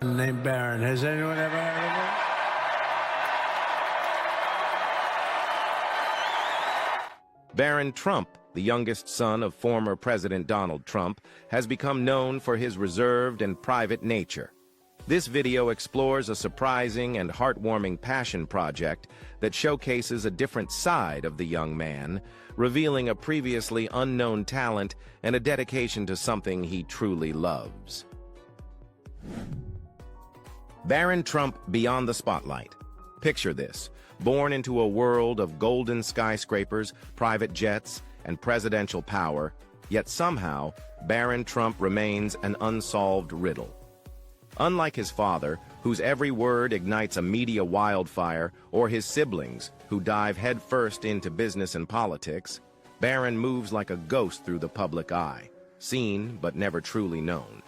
Named Barron. Has anyone ever heard of him? Barron Trump, the youngest son of former President Donald Trump, has become known for his reserved and private nature. This video explores a surprising and heartwarming passion project that showcases a different side of the young man, revealing a previously unknown talent and a dedication to something he truly loves. Barron Trump beyond the spotlight. Picture this: born into a world of golden skyscrapers, private jets, and presidential power, yet somehow Barron Trump remains an unsolved riddle. Unlike his father, whose every word ignites a media wildfire, or his siblings, who dive headfirst into business and politics, Barron moves like a ghost through the public eye, seen but never truly known.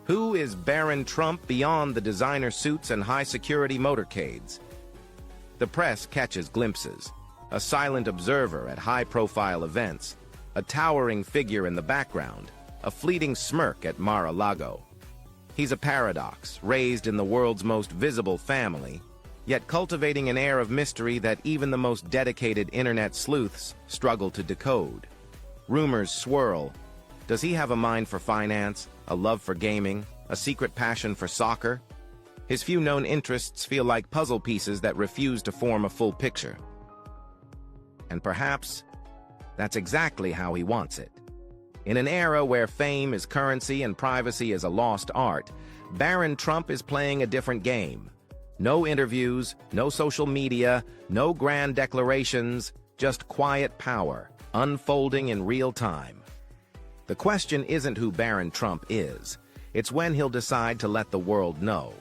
Who is Barron Trump beyond the designer suits and high-security motorcades? The press catches glimpses: a silent observer at high-profile events, a towering figure in the background, a fleeting smirk at Mar-a-Lago. He's a paradox, raised in the world's most visible family, yet cultivating an air of mystery that even the most dedicated internet sleuths struggle to decode. Rumors swirl. Does he have a mind for finance, a love for gaming, a secret passion for soccer? His few known interests feel like puzzle pieces that refuse to form a full picture. And perhaps that's exactly how he wants it. In an era where fame is currency and privacy is a lost art, Barron Trump is playing a different game. No interviews, no social media, no grand declarations, just quiet power, unfolding in real time. The question isn't who Barron Trump is, it's when he'll decide to let the world know.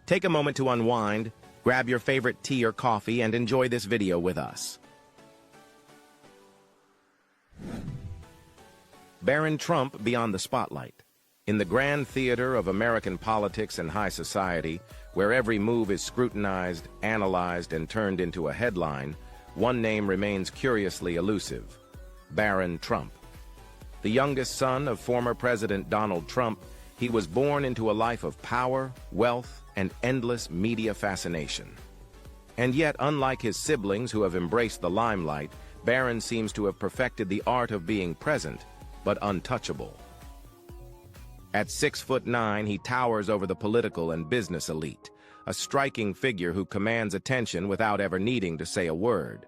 Take a moment to unwind, grab your favorite tea or coffee, and enjoy this video with us. Barron Trump beyond the spotlight. In the grand theater of American politics and high society, where every move is scrutinized, analyzed, and turned into a headline, one name remains curiously elusive: Barron Trump. The youngest son of former President Donald Trump, he was born into a life of power, wealth, and endless media fascination. And yet, unlike his siblings who have embraced the limelight, Barron seems to have perfected the art of being present, but untouchable. At 6'9", he towers over the political and business elite, a striking figure who commands attention without ever needing to say a word.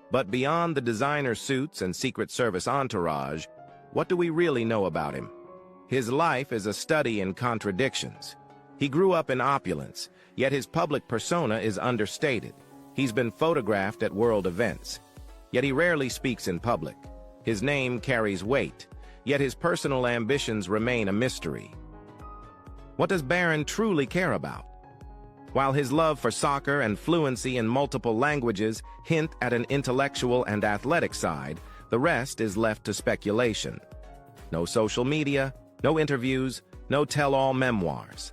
But beyond the designer suits and Secret Service entourage, what do we really know about him? His life is a study in contradictions. He grew up in opulence, yet his public persona is understated. He's been photographed at world events, yet he rarely speaks in public. His name carries weight, yet his personal ambitions remain a mystery. What does Barron truly care about? While his love for soccer and fluency in multiple languages hint at an intellectual and athletic side, the rest is left to speculation. No social media, no interviews, no tell-all memoirs.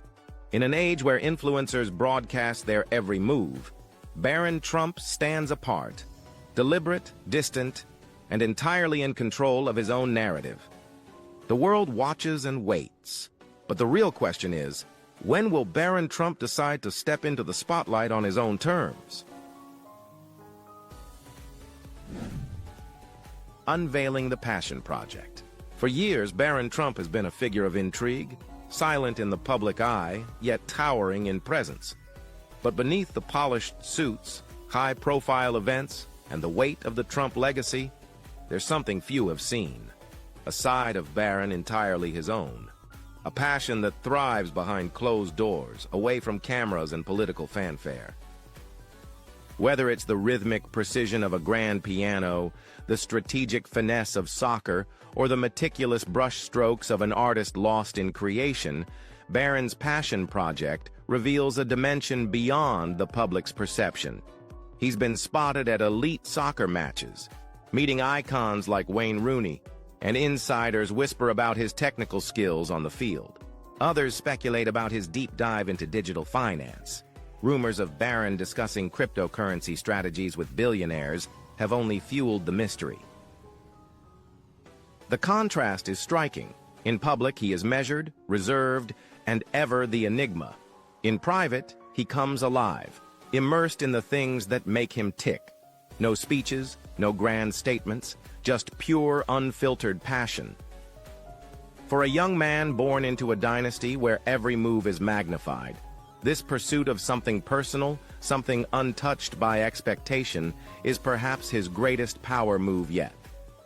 In an age where influencers broadcast their every move, Barron Trump stands apart, deliberate, distant, and entirely in control of his own narrative. The world watches and waits, but the real question is, when will Barron Trump decide to step into the spotlight on his own terms? Unveiling the Passion Project. For years, Barron Trump has been a figure of intrigue, silent in the public eye, yet towering in presence. But beneath the polished suits, high-profile events, and the weight of the Trump legacy, there's something few have seen. A side of Barron entirely his own. A passion that thrives behind closed doors, away from cameras and political fanfare. Whether it's the rhythmic precision of a grand piano, the strategic finesse of soccer, or the meticulous brushstrokes of an artist lost in creation, Barron's passion project reveals a dimension beyond the public's perception. He's been spotted at elite soccer matches, meeting icons like Wayne Rooney, and insiders whisper about his technical skills on the field. Others speculate about his deep dive into digital finance. Rumors of Barron discussing cryptocurrency strategies with billionaires have only fueled the mystery. The contrast is striking. In public, he is measured, reserved, and ever the enigma. In private, he comes alive, immersed in the things that make him tick. No speeches, no grand statements, just pure, unfiltered passion. For a young man born into a dynasty where every move is magnified, this pursuit of something personal, something untouched by expectation, is perhaps his greatest power move yet.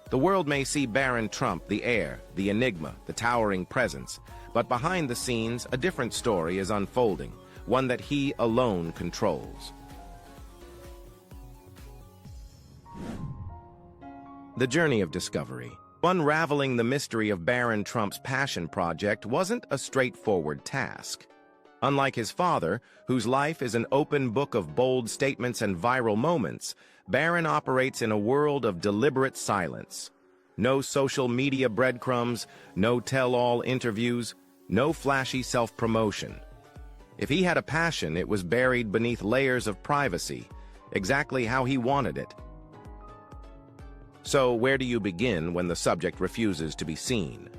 The world may see Barron Trump, the heir, the enigma, the towering presence, but behind the scenes, a different story is unfolding, one that he alone controls. The journey of discovery. Unraveling the mystery of Barron Trump's passion project wasn't a straightforward task. Unlike his father, whose life is an open book of bold statements and viral moments, Barron operates in a world of deliberate silence. No social media breadcrumbs, no tell-all interviews, no flashy self-promotion. If he had a passion, it was buried beneath layers of privacy, exactly how he wanted it. So, where do you begin when the subject refuses to be seen?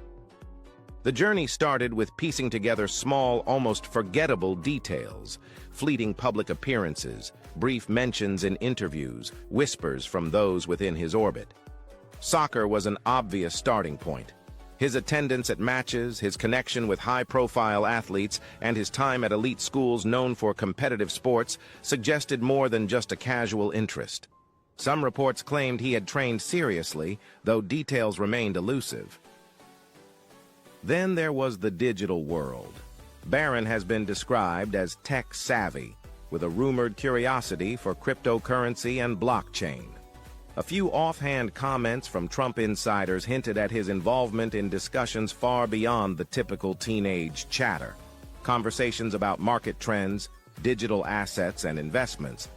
The journey started with piecing together small, almost forgettable details, fleeting public appearances, brief mentions in interviews, whispers from those within his orbit. Soccer was an obvious starting point. His attendance at matches, his connection with high-profile athletes, and his time at elite schools known for competitive sports suggested more than just a casual interest. Some reports claimed he had trained seriously, though details remained elusive. Then there was the digital world. Barron has been described as tech-savvy, with a rumored curiosity for cryptocurrency and blockchain. A few offhand comments from Trump insiders hinted at his involvement in discussions far beyond the typical teenage chatter. Conversations about market trends, digital assets, and investments.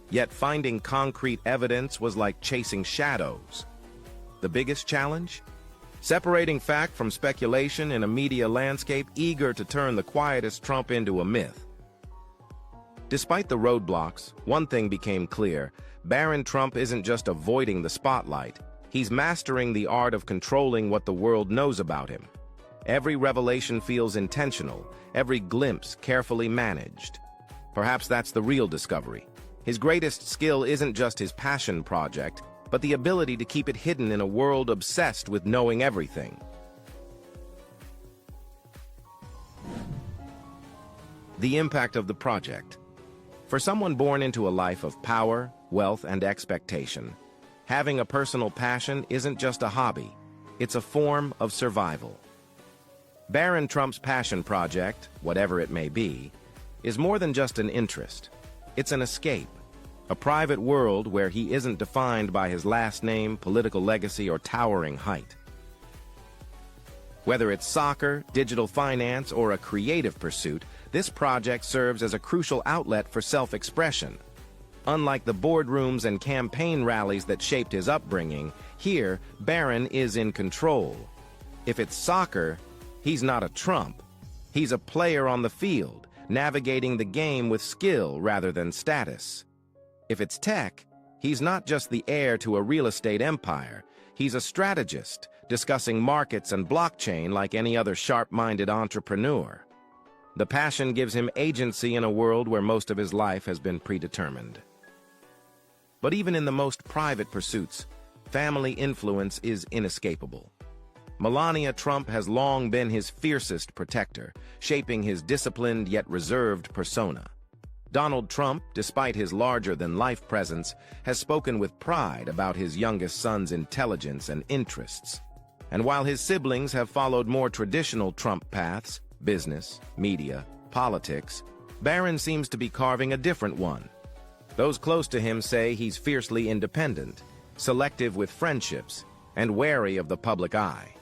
Yet finding concrete evidence was like chasing shadows. The biggest challenge? Separating fact from speculation in a media landscape eager to turn the quietest Trump into a myth. Despite the roadblocks, one thing became clear: Barron Trump isn't just avoiding the spotlight, he's mastering the art of controlling what the world knows about him. Every revelation feels intentional, every glimpse carefully managed. Perhaps that's the real discovery. His greatest skill isn't just his passion project, but the ability to keep it hidden in a world obsessed with knowing everything. The impact of the project. For someone born into a life of power, wealth, and expectation, having a personal passion isn't just a hobby, it's a form of survival. Barron Trump's passion project, whatever it may be, is more than just an interest. It's an escape. A private world where he isn't defined by his last name, political legacy, or towering height. Whether it's soccer, digital finance, or a creative pursuit, this project serves as a crucial outlet for self-expression. Unlike the boardrooms and campaign rallies that shaped his upbringing, here, Barron is in control. If it's soccer, he's not a Trump. He's a player on the field, navigating the game with skill rather than status. If it's tech, he's not just the heir to a real estate empire. He's a strategist, discussing markets and blockchain like any other sharp-minded entrepreneur. The passion gives him agency in a world where most of his life has been predetermined. But even in the most private pursuits, family influence is inescapable. Melania Trump has long been his fiercest protector, shaping his disciplined yet reserved persona. Donald Trump, despite his larger-than-life presence, has spoken with pride about his youngest son's intelligence and interests. And while his siblings have followed more traditional Trump paths, business, media, politics, Barron seems to be carving a different one. Those close to him say he's fiercely independent, selective with friendships, and wary of the public eye.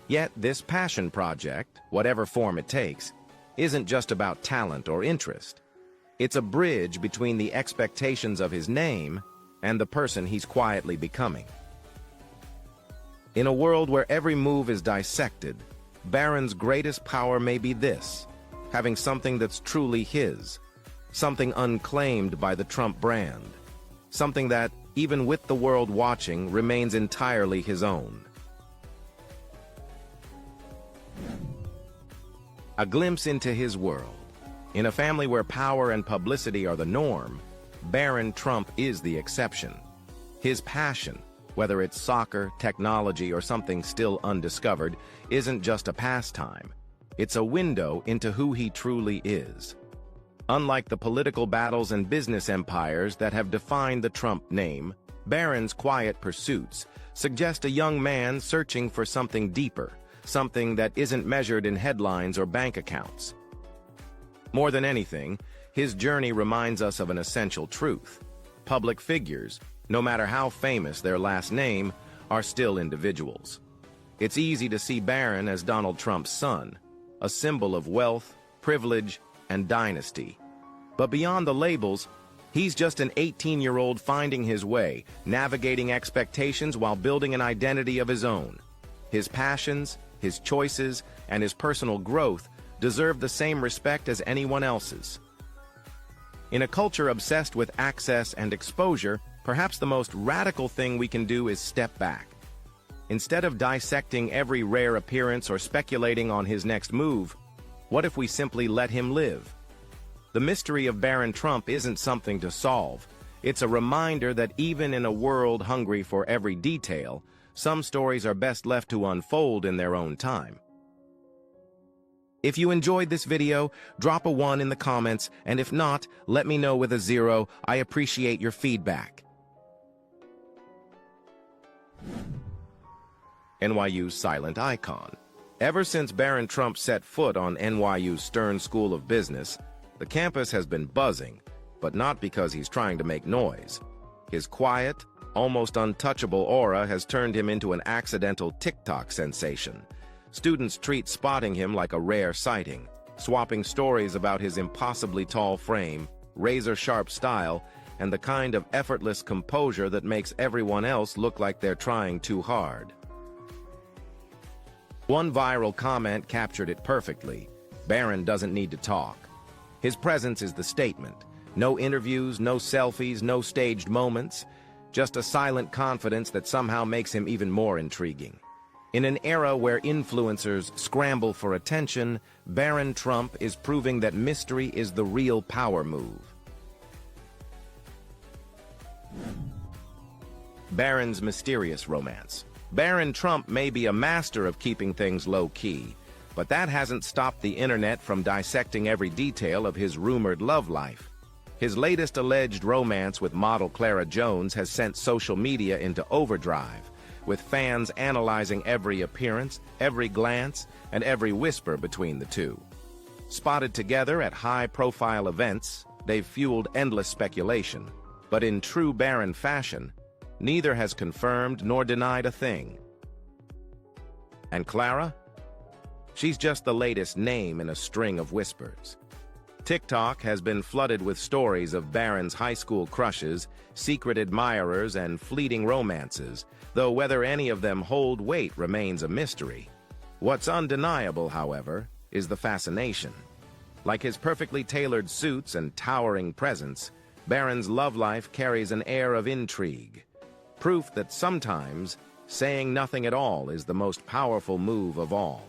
Yet this passion project, whatever form it takes, isn't just about talent or interest. It's a bridge between the expectations of his name and the person he's quietly becoming. In a world where every move is dissected, Barron's greatest power may be this: having something that's truly his, something unclaimed by the Trump brand, something that, even with the world watching, remains entirely his own. A glimpse into his world. In a family where power and publicity are the norm, Barron Trump is the exception. His passion, whether it's soccer, technology, or something still undiscovered, isn't just a pastime. It's a window into who he truly is. Unlike the political battles and business empires that have defined the Trump name, Barron's quiet pursuits suggest a young man searching for something deeper, something that isn't measured in headlines or bank accounts. More than anything, his journey reminds us of an essential truth. Public figures, no matter how famous their last name, are still individuals. It's easy to see Barron as Donald Trump's son, a symbol of wealth, privilege, and dynasty. But beyond the labels, he's just an 18-year-old finding his way, navigating expectations while building an identity of his own. His passions, his choices, and his personal growth deserve the same respect as anyone else's. In a culture obsessed with access and exposure, perhaps the most radical thing we can do is step back. Instead of dissecting every rare appearance or speculating on his next move, what if we simply let him live? The mystery of Barron Trump isn't something to solve. It's a reminder that even in a world hungry for every detail, some stories are best left to unfold in their own time. If you enjoyed this video, drop a 1 in the comments, and if not, let me know with a 0. I appreciate your feedback. NYU's silent icon. Ever since Barron Trump set foot on NYU's Stern School of Business, the campus has been buzzing, but not because he's trying to make noise. His quiet, almost untouchable aura has turned him into an accidental TikTok sensation. Students treat spotting him like a rare sighting, swapping stories about his impossibly tall frame, razor-sharp style, and the kind of effortless composure that makes everyone else look like they're trying too hard. One viral comment captured it perfectly. Barron doesn't need to talk. His presence is the statement. No interviews, no selfies, no staged moments. Just a silent confidence that somehow makes him even more intriguing. In an era where influencers scramble for attention, Barron Trump is proving that mystery is the real power move. Barron's mysterious romance. Barron Trump may be a master of keeping things low-key, but that hasn't stopped the internet from dissecting every detail of his rumored love life. His latest alleged romance with model Clara Jones has sent social media into overdrive, with fans analyzing every appearance, every glance, and every whisper between the two. Spotted together at high-profile events, they've fueled endless speculation, but in true Barron fashion, neither has confirmed nor denied a thing. And Clara? She's just the latest name in a string of whispers. TikTok has been flooded with stories of Barron's high school crushes, secret admirers, and fleeting romances, though whether any of them hold weight remains a mystery. What's undeniable, however, is the fascination. Like his perfectly tailored suits and towering presence, Barron's love life carries an air of intrigue. Proof that sometimes saying nothing at all is the most powerful move of all.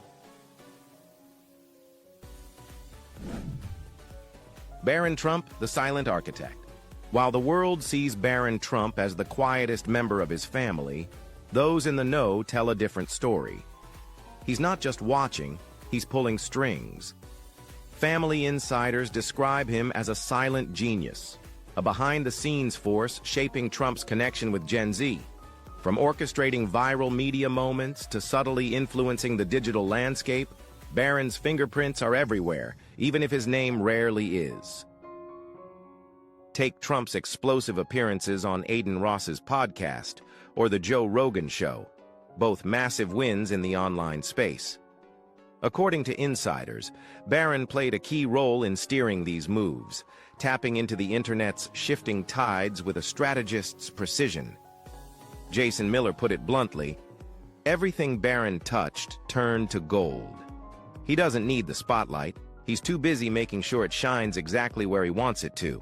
Barron Trump, the silent architect. While the world sees Barron Trump as the quietest member of his family, those in the know tell a different story. He's not just watching, he's pulling strings. Family insiders describe him as a silent genius, a behind-the-scenes force shaping Trump's connection with Gen Z. From orchestrating viral media moments to subtly influencing the digital landscape, Barron's fingerprints are everywhere, even if his name rarely is. Take Trump's explosive appearances on Aiden Ross's podcast or The Joe Rogan Show, both massive wins in the online space. According to insiders, Barron played a key role in steering these moves, tapping into the internet's shifting tides with a strategist's precision. Jason Miller put it bluntly, everything Barron touched turned to gold. He doesn't need the spotlight. He's too busy making sure it shines exactly where he wants it to.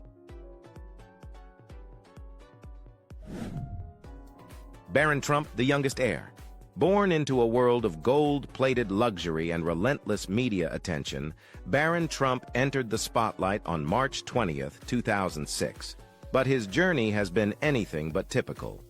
Barron Trump, the youngest heir. Born into a world of gold-plated luxury and relentless media attention, Barron Trump entered the spotlight on March 20th, 2006. But his journey has been anything but typical.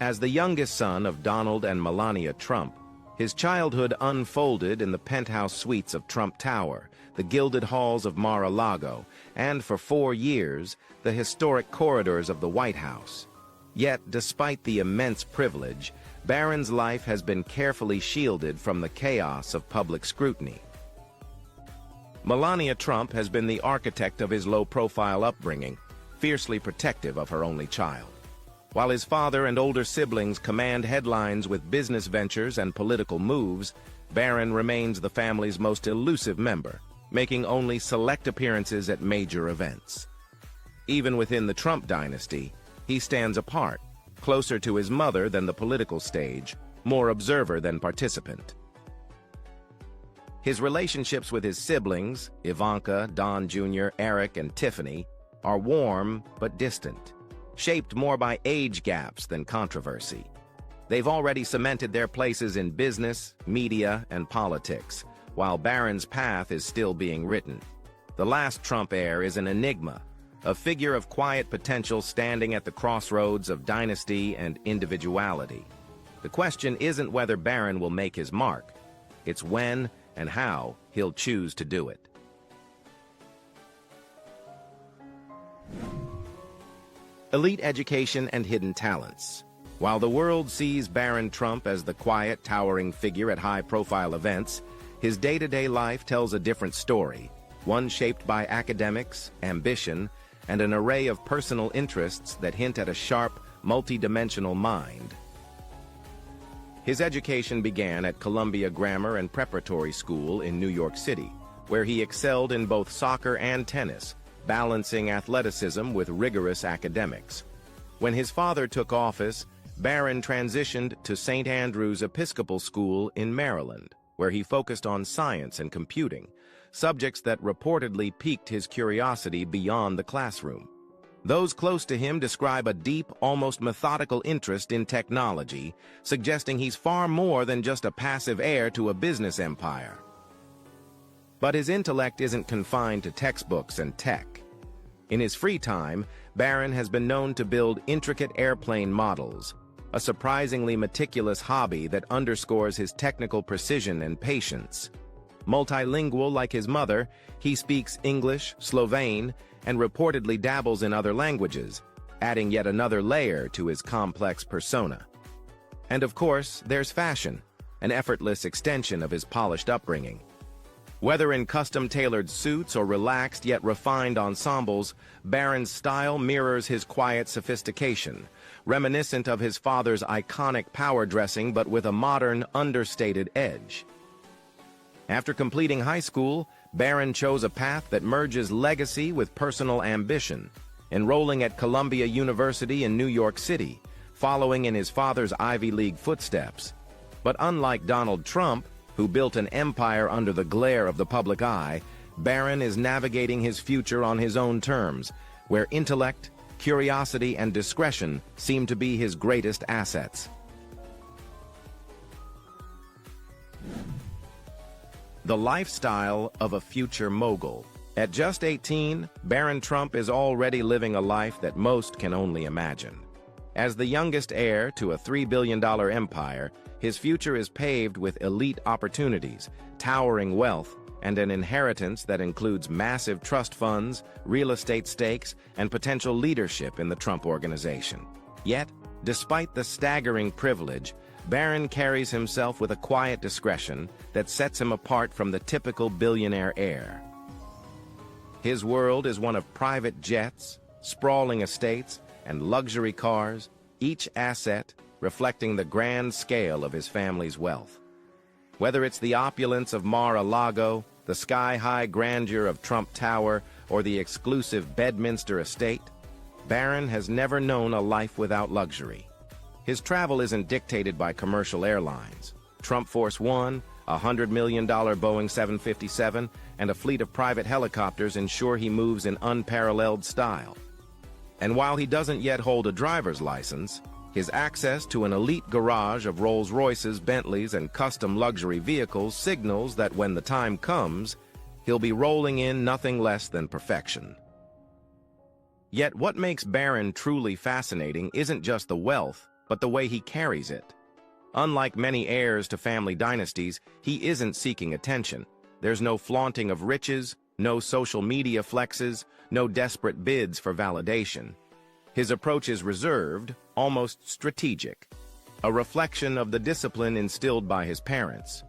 As the youngest son of Donald and Melania Trump, his childhood unfolded in the penthouse suites of Trump Tower, the gilded halls of Mar-a-Lago, and for 4 years, the historic corridors of the White House. Yet, despite the immense privilege, Barron's life has been carefully shielded from the chaos of public scrutiny. Melania Trump has been the architect of his low-profile upbringing, fiercely protective of her only child. While his father and older siblings command headlines with business ventures and political moves, Barron remains the family's most elusive member, making only select appearances at major events. Even within the Trump dynasty, he stands apart, closer to his mother than the political stage, more observer than participant. His relationships with his siblings, Ivanka, Don Jr., Eric, and Tiffany, are warm but distant, shaped more by age gaps than controversy. They've already cemented their places in business, media, and politics, while Barron's path is still being written. The last Trump heir is an enigma, a figure of quiet potential standing at the crossroads of dynasty and individuality. The question isn't whether Barron will make his mark, it's when and how he'll choose to do it. Elite education and hidden talents. While the world sees Barron Trump as the quiet, towering figure at high-profile events, his day-to-day life tells a different story, one shaped by academics, ambition, and an array of personal interests that hint at a sharp, multi-dimensional mind. His education began at Columbia Grammar and Preparatory School in New York City, where he excelled in both soccer and tennis, balancing athleticism with rigorous academics. When his father took office, Barron transitioned to St. Andrew's Episcopal School in Maryland, where he focused on science and computing, subjects that reportedly piqued his curiosity beyond the classroom. Those close to him describe a deep, almost methodical interest in technology, suggesting he's far more than just a passive heir to a business empire. But his intellect isn't confined to textbooks and tech. In his free time, Barron has been known to build intricate airplane models, a surprisingly meticulous hobby that underscores his technical precision and patience. Multilingual like his mother, he speaks English, Slovene, and reportedly dabbles in other languages, adding yet another layer to his complex persona. And of course, there's fashion, an effortless extension of his polished upbringing. Whether in custom-tailored suits or relaxed yet refined ensembles, Barron's style mirrors his quiet sophistication, reminiscent of his father's iconic power dressing but with a modern, understated edge. After completing high school, Barron chose a path that merges legacy with personal ambition, enrolling at Columbia University in New York City, following in his father's Ivy League footsteps. But unlike Donald Trump, who built an empire under the glare of the public eye, Barron is navigating his future on his own terms, where intellect, curiosity, and discretion seem to be his greatest assets. The lifestyle of a future mogul. At just 18, Barron Trump is already living a life that most can only imagine. As the youngest heir to a $3 billion empire, his future is paved with elite opportunities, towering wealth, and an inheritance that includes massive trust funds, real estate stakes, and potential leadership in the Trump organization. Yet, despite the staggering privilege, Barron carries himself with a quiet discretion that sets him apart from the typical billionaire heir. His world is one of private jets, sprawling estates, and luxury cars, each asset reflecting the grand scale of his family's wealth. Whether it's the opulence of Mar-a-Lago, the sky-high grandeur of Trump Tower, or the exclusive Bedminster estate, Barron has never known a life without luxury. His travel isn't dictated by commercial airlines. Trump Force One, a $100 million Boeing 757, and a fleet of private helicopters ensure he moves in unparalleled style. And while he doesn't yet hold a driver's license, His access to an elite garage of Rolls-Royces, Bentleys, and custom luxury vehicles signals that when the time comes, he'll be rolling in nothing less than perfection. Yet what makes Barron truly fascinating isn't just the wealth, but the way he carries it. Unlike many heirs to family dynasties, he isn't seeking attention. There's no flaunting of riches, no social media flexes, no desperate bids for validation. His approach is reserved, almost strategic, a reflection of the discipline instilled by his parents.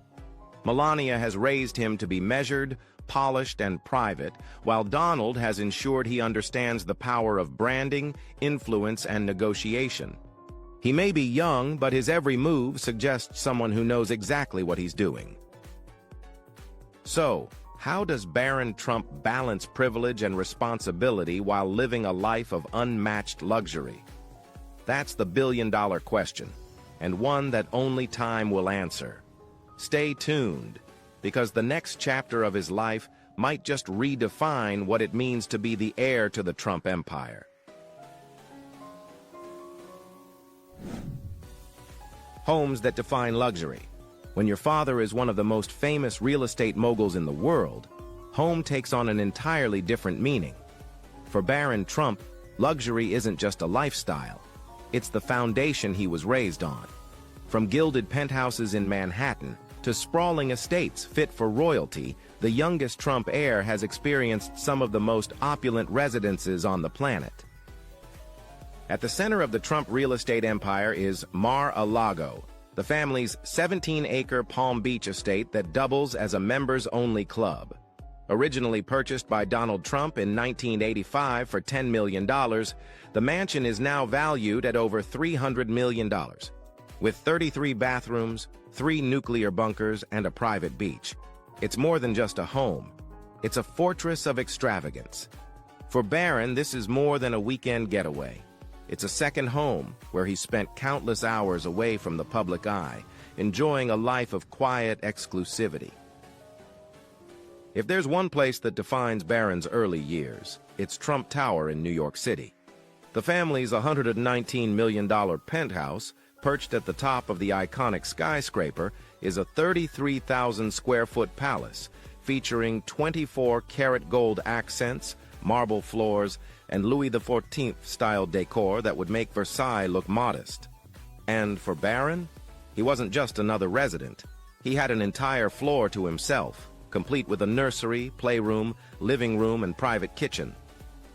Melania has raised him to be measured, polished, and private, while Donald has ensured he understands the power of branding, influence, and negotiation. He may be young, but his every move suggests someone who knows exactly what he's doing. So, how does Barron Trump balance privilege and responsibility while living a life of unmatched luxury? That's the billion-dollar question, and one that only time will answer. Stay tuned, because the next chapter of his life might just redefine what it means to be the heir to the Trump empire. Homes that define luxury. When your father is one of the most famous real estate moguls in the world, home takes on an entirely different meaning. For Barron Trump, luxury isn't just a lifestyle. It's the foundation he was raised on. From gilded penthouses in Manhattan to sprawling estates fit for royalty, the youngest Trump heir has experienced some of the most opulent residences on the planet. At the center of the Trump real estate empire is Mar-a-Lago, the family's 17-acre Palm Beach estate that doubles as a members-only club. Originally purchased by Donald Trump in 1985 for $10 million, the mansion is now valued at over $300 million. With 33 bathrooms, 3 nuclear bunkers, and a private beach, it's more than just a home. It's a fortress of extravagance. For Barron, this is more than a weekend getaway. It's a second home where he spent countless hours away from the public eye, enjoying a life of quiet exclusivity. If there's one place that defines Barron's early years, it's Trump Tower in New York City. The family's $119 million penthouse, perched at the top of the iconic skyscraper, is a 33,000-square-foot palace featuring 24-karat gold accents, marble floors, and Louis XIV-style decor that would make Versailles look modest. And for Barron, he wasn't just another resident. He had an entire floor to himself, complete with a nursery, playroom, living room, and private kitchen.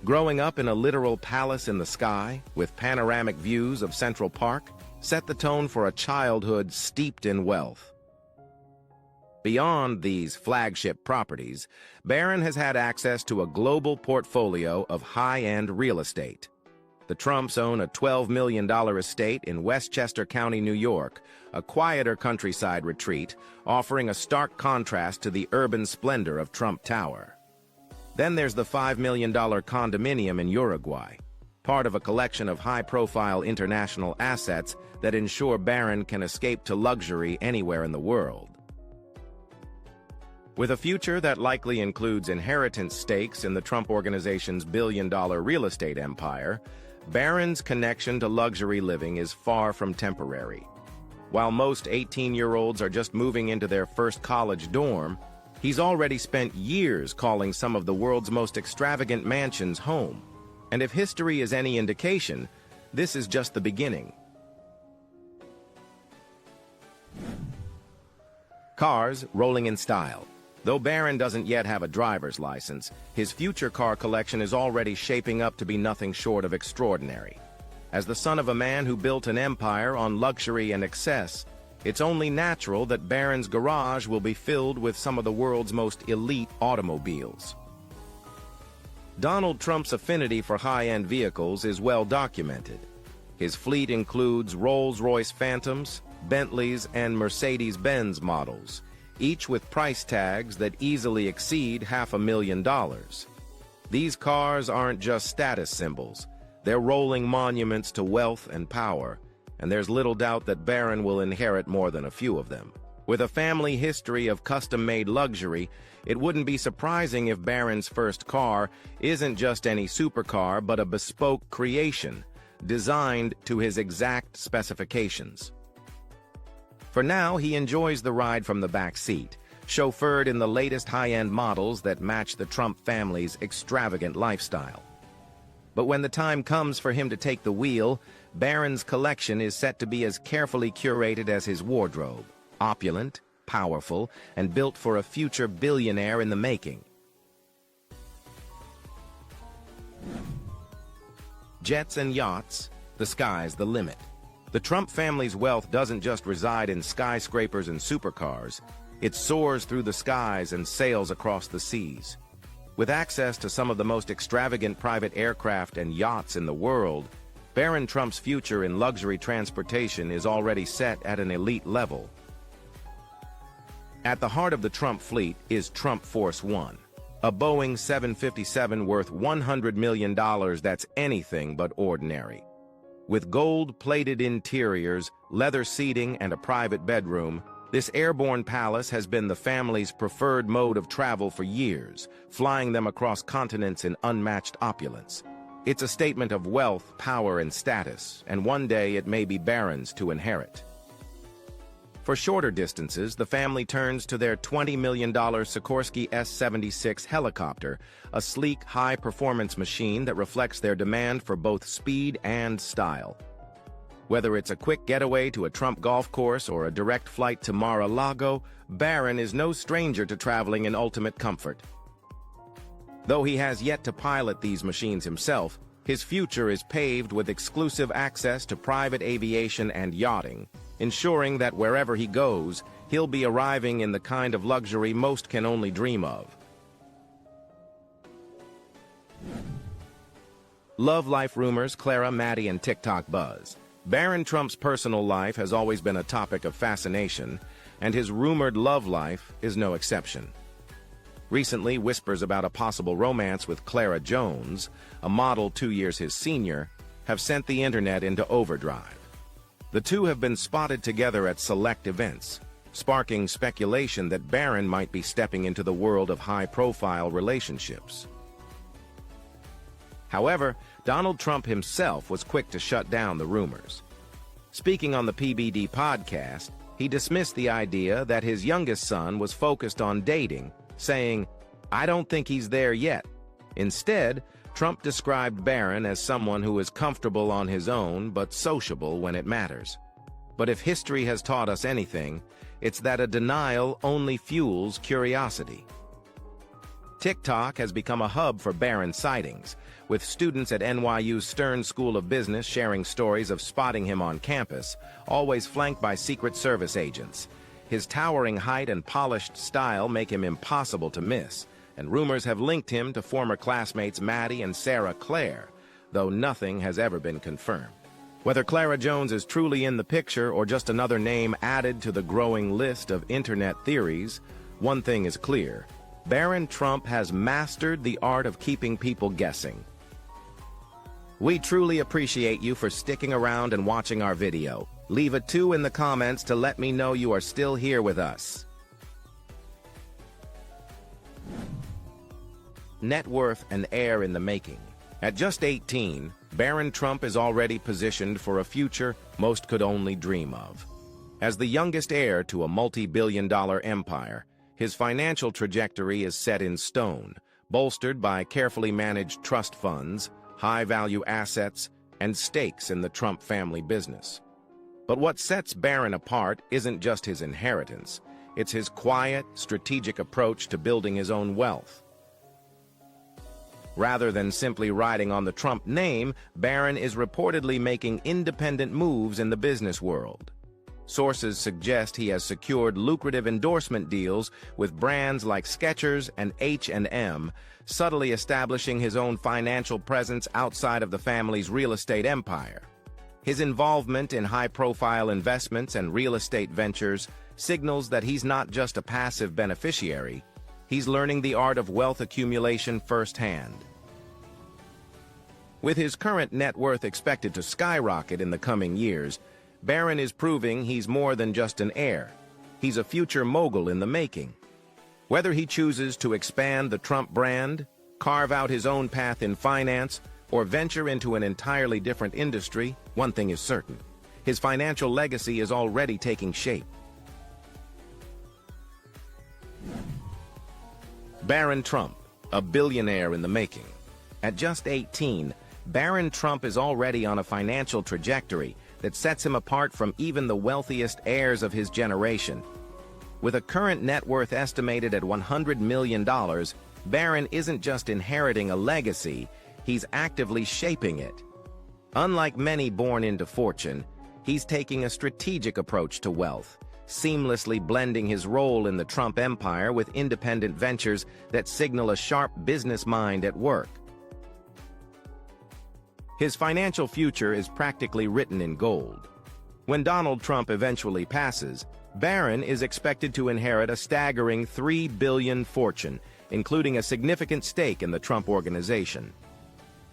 Growing up in a literal palace in the sky, with panoramic views of Central Park, set the tone for a childhood steeped in wealth. Beyond these flagship properties, Barron has had access to a global portfolio of high-end real estate. The Trumps own a $12 million estate in Westchester County, New York, a quieter countryside retreat, offering a stark contrast to the urban splendor of Trump Tower. Then there's the $5 million condominium in Uruguay, part of a collection of high-profile international assets that ensure Barron can escape to luxury anywhere in the world. With a future that likely includes inheritance stakes in the Trump Organization's billion-dollar real estate empire, Barron's connection to luxury living is far from temporary. While most 18-year-olds are just moving into their first college dorm, he's already spent years calling some of the world's most extravagant mansions home. And if history is any indication, this is just the beginning. Cars rolling in style. Though Barron doesn't yet have a driver's license, his future car collection is already shaping up to be nothing short of extraordinary. As the son of a man who built an empire on luxury and excess, it's only natural that Barron's garage will be filled with some of the world's most elite automobiles. Donald Trump's affinity for high-end vehicles is well documented. His fleet includes Rolls-Royce Phantoms, Bentleys, and Mercedes-Benz models, each with price tags that easily exceed $500,000. These cars aren't just status symbols. They're rolling monuments to wealth and power, and there's little doubt that Barron will inherit more than a few of them. With a family history of custom-made luxury, it wouldn't be surprising if Barron's first car isn't just any supercar but a bespoke creation, designed to his exact specifications. For now, he enjoys the ride from the back seat, chauffeured in the latest high-end models that match the Trump family's extravagant lifestyle. But when the time comes for him to take the wheel, Barron's collection is set to be as carefully curated as his wardrobe, opulent, powerful, and built for a future billionaire in the making. Jets and yachts, the sky's the limit. The Trump family's wealth doesn't just reside in skyscrapers and supercars. It soars through the skies and sails across the seas. With access to some of the most extravagant private aircraft and yachts in the world, Barron Trump's future in luxury transportation is already set at an elite level. At the heart of the Trump fleet is Trump Force One, a Boeing 757 worth $100 million that's anything but ordinary. With gold-plated interiors, leather seating, and a private bedroom, this airborne palace has been the family's preferred mode of travel for years, flying them across continents in unmatched opulence. It's a statement of wealth, power, and status, and one day it may be Barron's to inherit. For shorter distances, the family turns to their $20 million Sikorsky S-76 helicopter, a sleek, high-performance machine that reflects their demand for both speed and style. Whether it's a quick getaway to a Trump golf course or a direct flight to Mar-a-Lago, Barron is no stranger to traveling in ultimate comfort. Though he has yet to pilot these machines himself, his future is paved with exclusive access to private aviation and yachting, ensuring that wherever he goes, he'll be arriving in the kind of luxury most can only dream of. Love life rumors, Clara, Maddie, and TikTok buzz. Barron Trump's personal life has always been a topic of fascination, and his rumored love life is no exception. Recently, whispers about a possible romance with Clara Jones, a model 2 years his senior, have sent the internet into overdrive. The two have been spotted together at select events, sparking speculation that Barron might be stepping into the world of high-profile relationships. However, Donald Trump himself was quick to shut down the rumors. Speaking on the PBD podcast, he dismissed the idea that his youngest son was focused on dating, saying, "I don't think he's there yet." Instead, Trump described Barron as someone who is comfortable on his own but sociable when it matters. But if history has taught us anything, it's that a denial only fuels curiosity. TikTok has become a hub for Barron sightings, with students at NYU's Stern School of Business sharing stories of spotting him on campus, always flanked by Secret Service agents. His towering height and polished style make him impossible to miss, and rumors have linked him to former classmates Maddie and Sarah Claire, though nothing has ever been confirmed. Whether Clara Jones is truly in the picture or just another name added to the growing list of internet theories, one thing is clear: Barron Trump has mastered the art of keeping people guessing. We truly appreciate you for sticking around and watching our video. Leave a 2 in the comments to let me know you are still here with us. Net worth and heir in the making. At just 18, Barron Trump is already positioned for a future most could only dream of. As the youngest heir to a multi-billion-dollar empire, his financial trajectory is set in stone, bolstered by carefully managed trust funds, high-value assets, and stakes in the Trump family business. But what sets Barron apart isn't just his inheritance, it's his quiet, strategic approach to building his own wealth. Rather than simply riding on the Trump name, Barron is reportedly making independent moves in the business world. Sources suggest he has secured lucrative endorsement deals with brands like Skechers and H&M, subtly establishing his own financial presence outside of the family's real estate empire. His involvement in high-profile investments and real estate ventures signals that he's not just a passive beneficiary, he's learning the art of wealth accumulation firsthand. With his current net worth expected to skyrocket in the coming years, Barron is proving he's more than just an heir. He's a future mogul in the making. Whether he chooses to expand the Trump brand, carve out his own path in finance, or venture into an entirely different industry, one thing is certain: his financial legacy is already taking shape. Barron Trump, a billionaire in the making. At just 18, Barron Trump is already on a financial trajectory that sets him apart from even the wealthiest heirs of his generation. With a current net worth estimated at $100 million, Barron isn't just inheriting a legacy, he's actively shaping it. Unlike many born into fortune, he's taking a strategic approach to wealth, seamlessly blending his role in the Trump empire with independent ventures that signal a sharp business mind at work. His financial future is practically written in gold. When Donald Trump eventually passes, Barron is expected to inherit a staggering $3 billion fortune, including a significant stake in the Trump organization.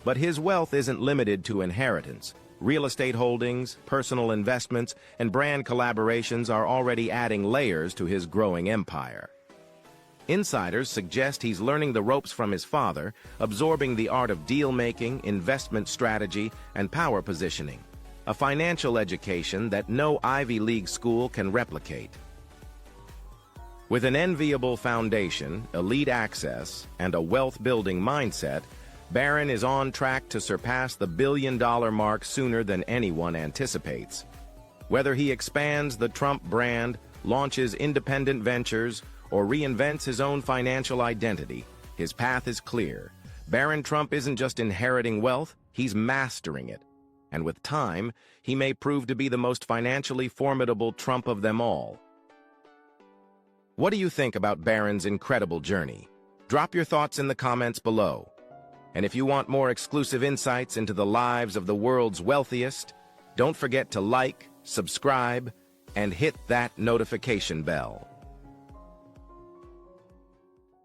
But his wealth isn't limited to inheritance. Real estate holdings, personal investments, and brand collaborations are already adding layers to his growing empire. Insiders suggest he's learning the ropes from his father, absorbing the art of deal-making, investment strategy, and power positioning, a financial education that no Ivy League school can replicate. With an enviable foundation, elite access, and a wealth-building mindset, Barron is on track to surpass the billion-dollar mark sooner than anyone anticipates. Whether he expands the Trump brand, launches independent ventures, or reinvents his own financial identity, his path is clear. Barron Trump isn't just inheriting wealth, he's mastering it. And with time, he may prove to be the most financially formidable Trump of them all. What do you think about Barron's incredible journey? Drop your thoughts in the comments below. And if you want more exclusive insights into the lives of the world's wealthiest, don't forget to like, subscribe, and hit that notification bell.